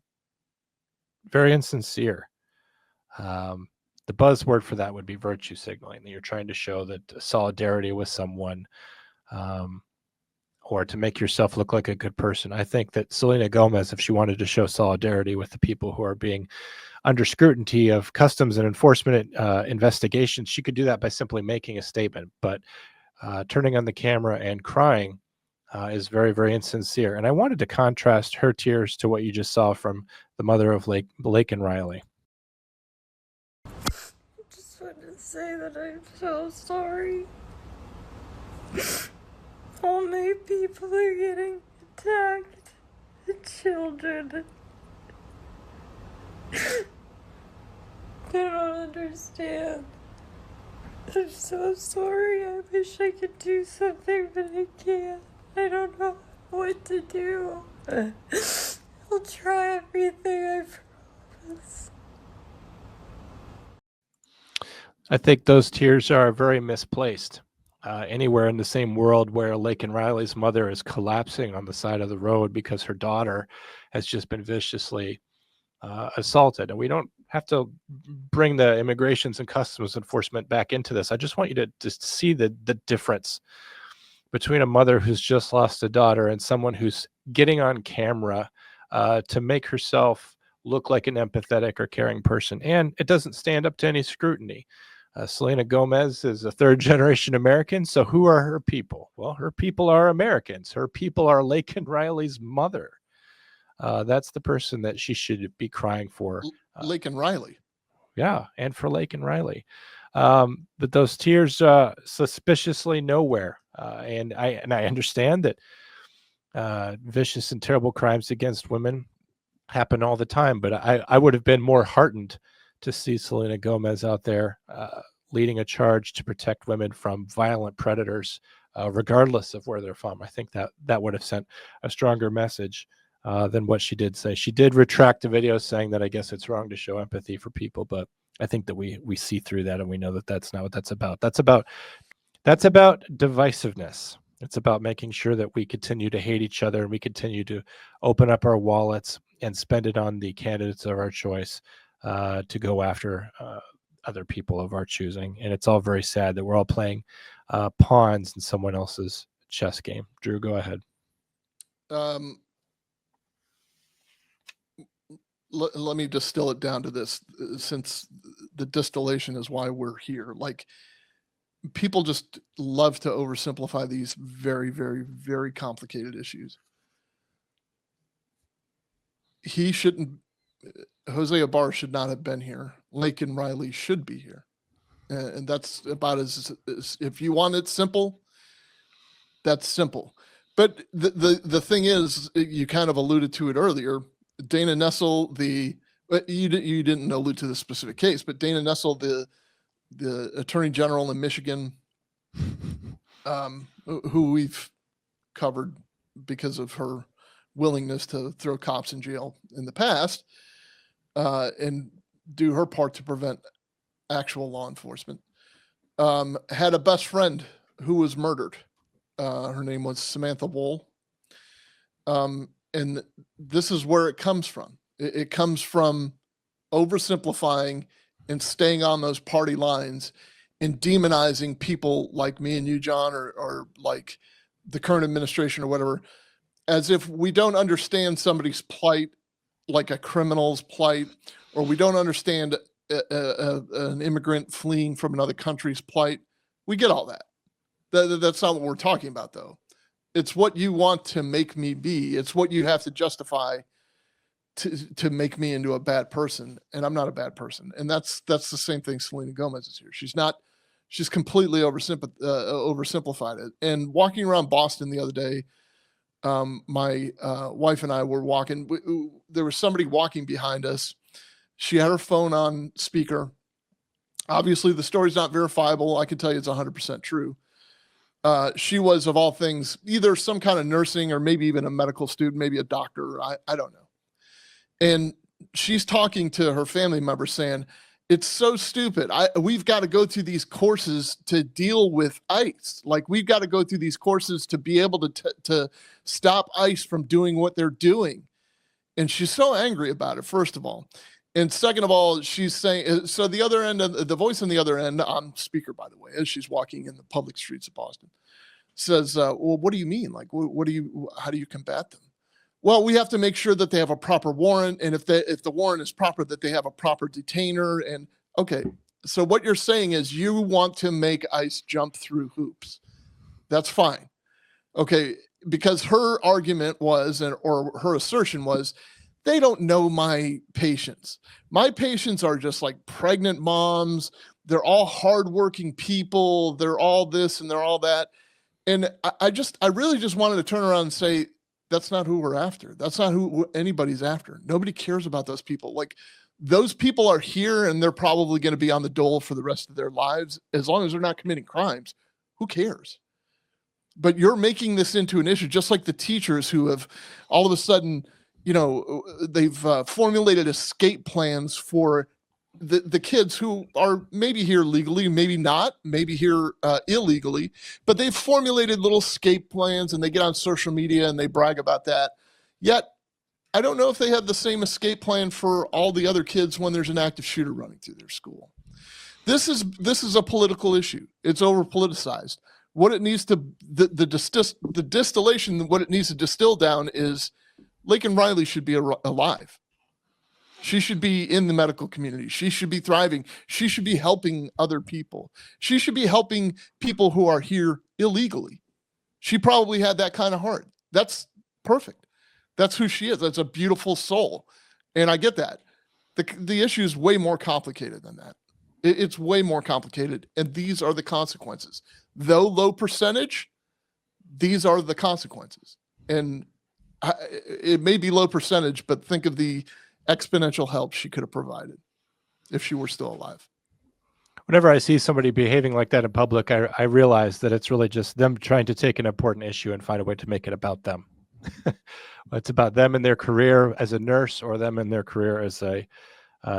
very insincere. The buzzword for that would be virtue signaling, that you're trying to show that solidarity with someone, or to make yourself look like a good person. I think that Selena Gomez, if she wanted to show solidarity with the people who are being under scrutiny of customs and enforcement investigations, she could do that by simply making a statement. But turning on the camera and crying is very, very insincere. And I wanted to contrast her tears to what you just saw from the mother of Laken Riley. I just wanted to say that I'm so sorry. All my people are getting attacked. The children. They don't understand. I'm so sorry. I wish I could do something, but I can't. I don't know what to do. I'll try everything, I promise. I think those tears are very misplaced. anywhere in the same world where Laken Riley's mother is collapsing on the side of the road because her daughter has just been viciously assaulted. And we don't have to bring the immigrations and customs enforcement back into this. I just want you to just see the difference between a mother who's just lost a daughter and someone who's getting on camera to make herself look like an empathetic or caring person. And it doesn't stand up to any scrutiny. Selena Gomez is a third-generation American, so who are her people? Well, her people are Americans. Her people are Laken Riley's mother. That's the person that she should be crying for. Laken Riley. Yeah, and for Laken Riley. But those tears suspiciously nowhere. And I understand that vicious and terrible crimes against women happen all the time, but I would have been more heartened to see Selena Gomez out there leading a charge to protect women from violent predators, regardless of where they're from. I think that would have sent a stronger message than what she did say. She did retract the video saying that I guess it's wrong to show empathy for people, but I think that we see through that and we know that that's not what that's about. That's about divisiveness. It's about making sure that we continue to hate each other and we continue to open up our wallets and spend it on the candidates of our choice to go after other people of our choosing. And it's all very sad that we're all playing pawns in someone else's chess game. Drew, go ahead. Let me distill it down to this, since the distillation is why we're here. Like, people just love to oversimplify these very, very, very complicated issues. He shouldn't, Jose Abar should not have been here. Laken Riley should be here. And that's about as if you want it simple, that's simple. But the thing is, you kind of alluded to it earlier, Dana Nessel, you didn't allude to the specific case, but Dana Nessel, the Attorney General in Michigan, who we've covered because of her willingness to throw cops in jail in the past, and do her part to prevent actual law enforcement, had a best friend who was murdered. Her name was Samantha Wool. And this is where it comes from. It comes from oversimplifying and staying on those party lines and demonizing people like me and you, John, or like the current administration or whatever, as if we don't understand somebody's plight like a criminal's plight, or we don't understand an immigrant fleeing from another country's plight. We get all that. That's not what we're talking about, though. It's what you want to make me be. It's what you have to justify to make me into a bad person. And I'm not a bad person. And that's the same thing Selena Gomez is here. She's completely oversimplified it. And walking around Boston the other day, my wife and I were walking. There was somebody walking behind us. She had her phone on speaker. Obviously, the story's not verifiable. I can tell you it's 100% true. She was, of all things, either some kind of nursing or maybe even a medical student, maybe a doctor. I don't know. And she's talking to her family member saying, it's so stupid. We've got to go through these courses to deal with ICE. Like, we've got to go through these courses to be able to stop ICE from doing what they're doing. And she's so angry about it, first of all. And second of all, she's saying, so the other end of the voice on the other end, on speaker, by the way, as she's walking in the public streets of Boston, says, well, what do you mean? Like, how do you combat them? Well, we have to make sure that they have a proper warrant. And if the warrant is proper, that they have a proper detainer. And okay, so what you're saying is you want to make ICE jump through hoops. That's fine. Okay, because her argument was, or her assertion was, they don't know my patients. My patients are just like pregnant moms. They're all hardworking people. They're all this and they're all that. And I really just wanted to turn around and say, that's not who we're after. That's not who anybody's after. Nobody cares about those people. Like, those people are here and they're probably going to be on the dole for the rest of their lives. As long as they're not committing crimes, who cares? But you're making this into an issue, just like the teachers who have all of a sudden, they've formulated escape plans for the kids who are maybe here legally, maybe not, maybe here illegally, but they've formulated little escape plans and they get on social media and they brag about that. Yet, I don't know if they have the same escape plan for all the other kids when there's an active shooter running through their school. This is a political issue. It's over politicized. What it needs to the distillation, what it needs to distill down is Laken Riley should be alive. She should be in the medical community. She should be thriving. She should be helping other people. She should be helping people who are here illegally. She probably had that kind of heart. That's perfect. That's who she is. That's a beautiful soul. And I get that. The issue is way more complicated than that. It's way more complicated. And these are the consequences. Though low percentage, these are the consequences. And it may be low percentage, but think of the exponential help she could have provided if she were still alive. Whenever I see somebody behaving like that in public, I realize that it's really just them trying to take an important issue and find a way to make it about them. It's about them and their career as a nurse, or them and their career as a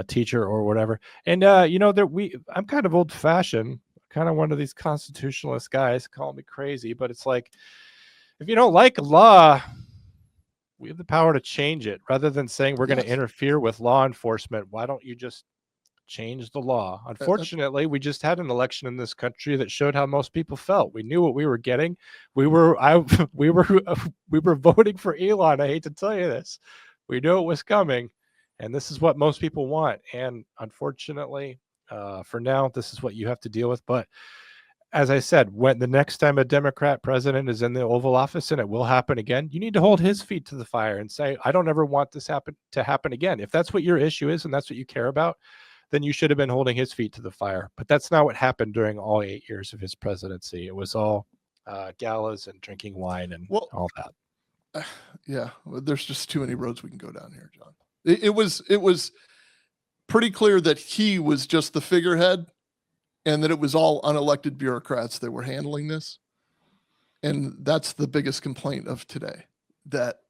teacher or whatever. And I'm kind of old-fashioned, kind of one of these constitutionalist guys. Call me crazy, but it's like, if you don't like a law, we have the power to change it. Rather than saying we're going to interfere with law enforcement, why don't you just change the law? Unfortunately, we just had an election in this country that showed how most people felt. We knew what we were getting. We were voting for Elon. I hate to tell you this. We knew it was coming, and this is what most people want. And unfortunately, for now, this is what you have to deal with. But as I said, when the next time a Democrat president is in the Oval Office, and it will happen again, you need to hold his feet to the fire and say, I don't ever want this to happen again. If that's what your issue is and that's what you care about, then you should have been holding his feet to the fire. But that's not what happened during all 8 years of his presidency. It was all galas and drinking wine and all that. Yeah, there's just too many roads we can go down here, John. It was pretty clear that he was just the figurehead, and that it was all unelected bureaucrats that were handling this. And that's the biggest complaint of today, that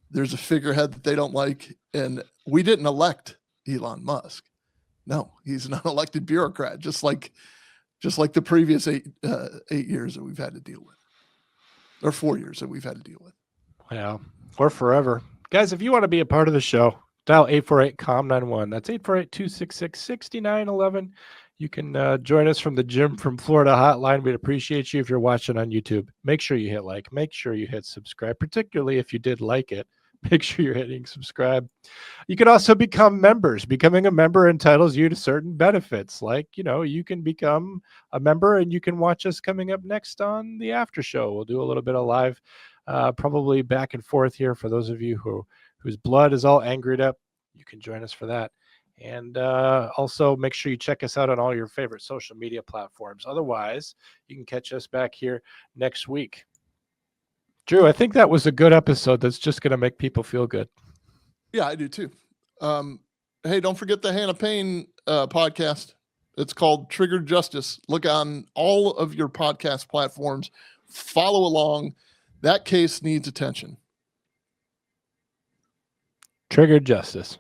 there's a figurehead that they don't like. And we didn't elect Elon Musk. No, he's an unelected bureaucrat, just like the previous 8 years that we've had to deal with, or 4 years that we've had to deal with. Well, or forever. Guys, if you want to be a part of the show, dial 848-COMM91. That's 848-266-6911. You can join us from the Jim from Florida hotline. We'd appreciate you if you're watching on YouTube. Make sure you hit like. Make sure you hit subscribe, particularly if you did like it. Make sure you're hitting subscribe. You can also become members. Becoming a member entitles you to certain benefits. Like, you can become a member and you can watch us coming up next on the after show. We'll do a little bit of live, probably back and forth here for those of you whose blood is all angered up. You can join us for that. And also make sure you check us out on all your favorite social media platforms. Otherwise, you can catch us back here next week. Drew, I think that was a good episode that's just going to make people feel good. Yeah, I do too. Hey, don't forget the Hannah Payne podcast. It's called Triggered Justice. Look on all of your podcast platforms. Follow along. That case needs attention. Triggered Justice.